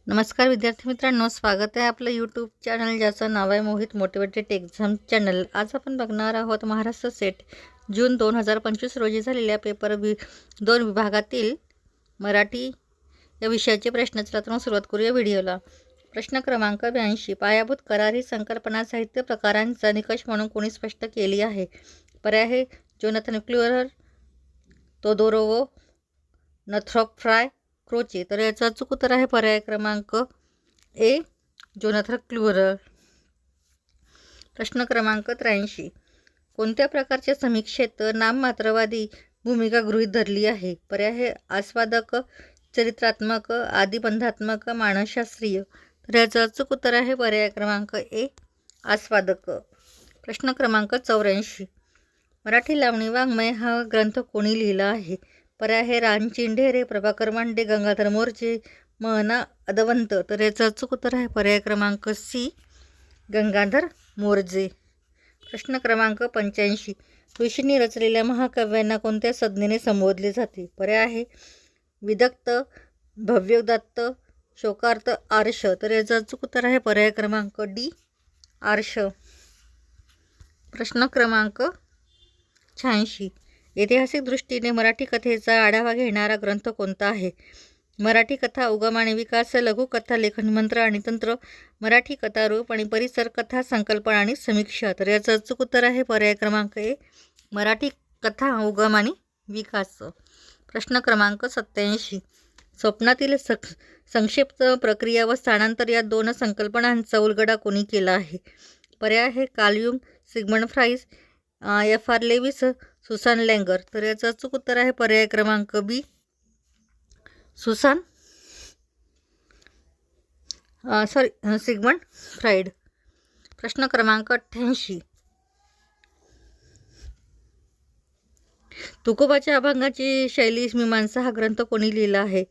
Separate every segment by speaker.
Speaker 1: नमस्कार विद्यार्थी मित्रांनो, स्वागत आहे आपलं यूट्यूब चॅनल ज्याचं नाव आहे मोहित मोटिवेटेड एक्झाम चॅनल। आज आपण बघणार आहोत महाराष्ट्र सेट जून 2025 रोजी झालेल्या पेपर 2 विभागातील मराठी या विषयाचे प्रश्न। चला तर मग सुरुवात करूया व्हिडिओला। प्रश्न क्रमांक 82, पायाभूत करार ही संकल्पना साहित्य प्रकारांचा निकष म्हणून कोणी स्पष्ट केली आहे? पर्याय आहे जोनाथन क्लुअर, तोदोरोव, नथॉर्प फ्राय, क्रोचे। तर याचा अचूक उत्तर आहे पर्याय क्रमांक ए, जोनाथन क्लुअर। प्रश्न क्रमांक 83, कोणत्या प्रकारच्या समीक्षेत नाममात्रवादी भूमिका गृहीत धरली आहे? पर्याय आहे आस्वादक, चरित्रात्मक, आदिबंधात्मक, मानसशास्त्रीय। तर याचा अचूक उत्तर आहे पर्याय क्रमांक ए, आस्वादक। प्रश्न क्रमांक 84, मराठी लावणी वाङ्मय हा ग्रंथ कोणी लिहिला आहे? पर्याय आहे रामचीन ढेरे, प्रभाकर मांडे, गंगाधर मोर्जे, महना अदवंत। तर याचं अचूक उत्तर आहे पर्याय क्रमांक सी, गंगाधर मोर्जे। प्रश्न क्रमांक 85, ऋषींनी रचलेल्या महाकाव्यांना कोणत्या संज्ञेने संबोधले जाते? पर्याय आहे विदग्ध, भव्योदात्त, शोकार्त, आर्ष। तर याचं अचूक उत्तर आहे पर्याय क्रमांक डी, आर्ष। प्रश्न क्रमांक 86, ऐतिहासिक दृष्टीने मराठी कथेचा आढावा घेणारा ग्रंथ कोणता आहे? मराठी कथा उगम आणि विकास, लघुकथा लेखन मंत्र आणि तंत्र, मराठी कथा रूप आणि परिसर, कथा संकल्पना आणि समीक्षा। तर याचं अचूक उत्तर आहे पर्याय क्रमांक ए, मराठी कथा उगम आणि विकास। प्रश्न क्रमांक 87, स्वप्नातील संक्षिप्त प्रक्रिया व स्थानांतर या दोन संकल्पनांचा उलगडा कोणी केला आहे? पर्याय आहे Carl Sigmund Freud, F R. Leavis, Susanne Langer. तर याचं अचूक उत्तर आहे पर्याय क्रमांक बी, सिगमंड फ्राईड। प्रश्न क्रमांक 88, तुकोबाच्या अभंगाची शैली मीमांसा हा ग्रंथ कोणी लिहिला आहे?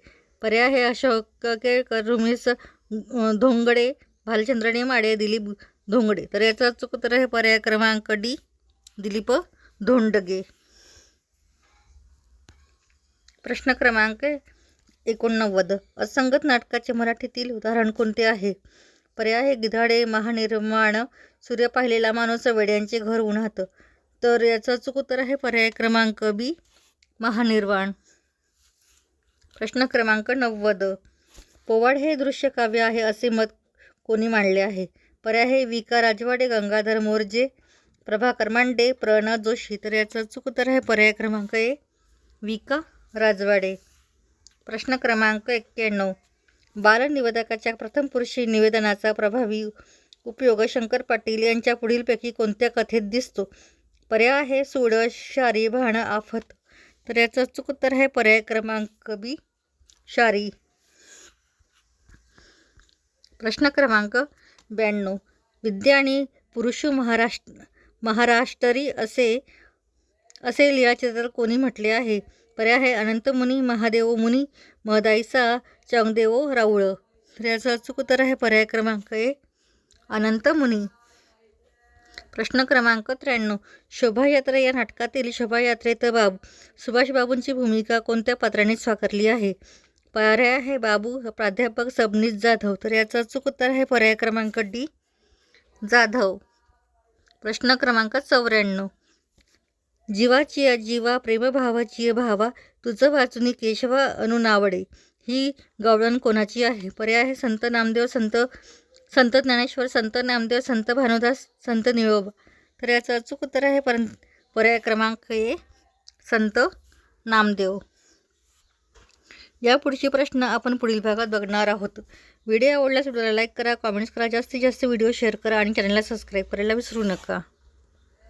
Speaker 1: पर्याय आहे अशोक केळकर, रमेश धोंगडे, भालचंद्र नेमाडे, दिलीप धोंगडे। तर याचं अचूक उत्तर आहे पर्याय क्रमांक डी, दिलीप धोंडगे। प्रश्न क्रमांक 89, असंगत नाटकाचे मराठीतील उदाहरण कोणते आहे? पर्याय आहे गिधाडे, महानिर्वाण, सूर्य पाहिलेला माणूस, वेड्यांचे घर उन्हात। तर याचं अचूक उत्तर आहे पर्याय क्रमांक बी, महानिर्वाण। प्रश्न क्रमांक 90, पोवाड हे दृश्य काव्य आहे असे मत कोणी मांडले आहे? पर्याय आहे विका राजवाडे, गंगाधर मोर्जे, प्रभाकर मांडे, प्र.न. जोशी। तर याचं अचूक उत्तर आहे पर्याय क्रमांक ए, विका राजवाडे। प्रश्न क्रमांक 91, बालनिवेदकाच्या प्रथम पुरुषी निवेदनाचा प्रभावी उपयोग शंकर पाटील यांच्या पुढीलपैकी कोणत्या कथेत दिसतो? पर्याय आहे सूड, शारी, भाण, आफत। तर याचं अचूक उत्तर आहे पर्याय क्रमांक बी, शारी। प्रश्न क्रमांक 92, विद्या आणि पुरुषू महाराष्ट्री असे लिहायचे तर कोणी म्हटले आहे? पर्याय आहे अनंतमुनी, महादेव मुनी, महदाईसा, चंगदेव राऊळ। तर याचं अचूक उत्तर आहे पर्याय क्रमांक ए, अनंतमुनी। प्रश्न क्रमांक 93, शोभायात्रा या नाटकातील शोभायात्रेत सुभाष बाबूंची भूमिका कोणत्या पात्राने साकारली आहे? पर्याय आहे बाबू, प्राध्यापक, सबनीस जाधव। तर याचं अचूक उत्तर आहे पर्याय क्रमांक डी, जाधव। प्रश्न क्रमांक 94, जीवाची जीवा, प्रेमभावाची भावा, तुझं वाचुनी केशवा अनु नावडे ही गावडण कोणाची आहे? पर्याय आहे संत नामदेव, संत ज्ञानेश्वर, संत नामदेव, संत भानुदास, संत निळोबा। तर याचं अचूक उत्तर आहे पर्याय क्रमांक ए, संत नामदेव। या पुढचे प्रश्न आपण पुढील भागात बघणार आहोत। व्हिडिओ आवडल्यास व्हिडिओला लाईक करा, कॉमेंट्स करा, जास्तीत जास्त व्हिडिओ शेअर करा आणि चॅनलला सबस्क्राईब करायला विसरू नका।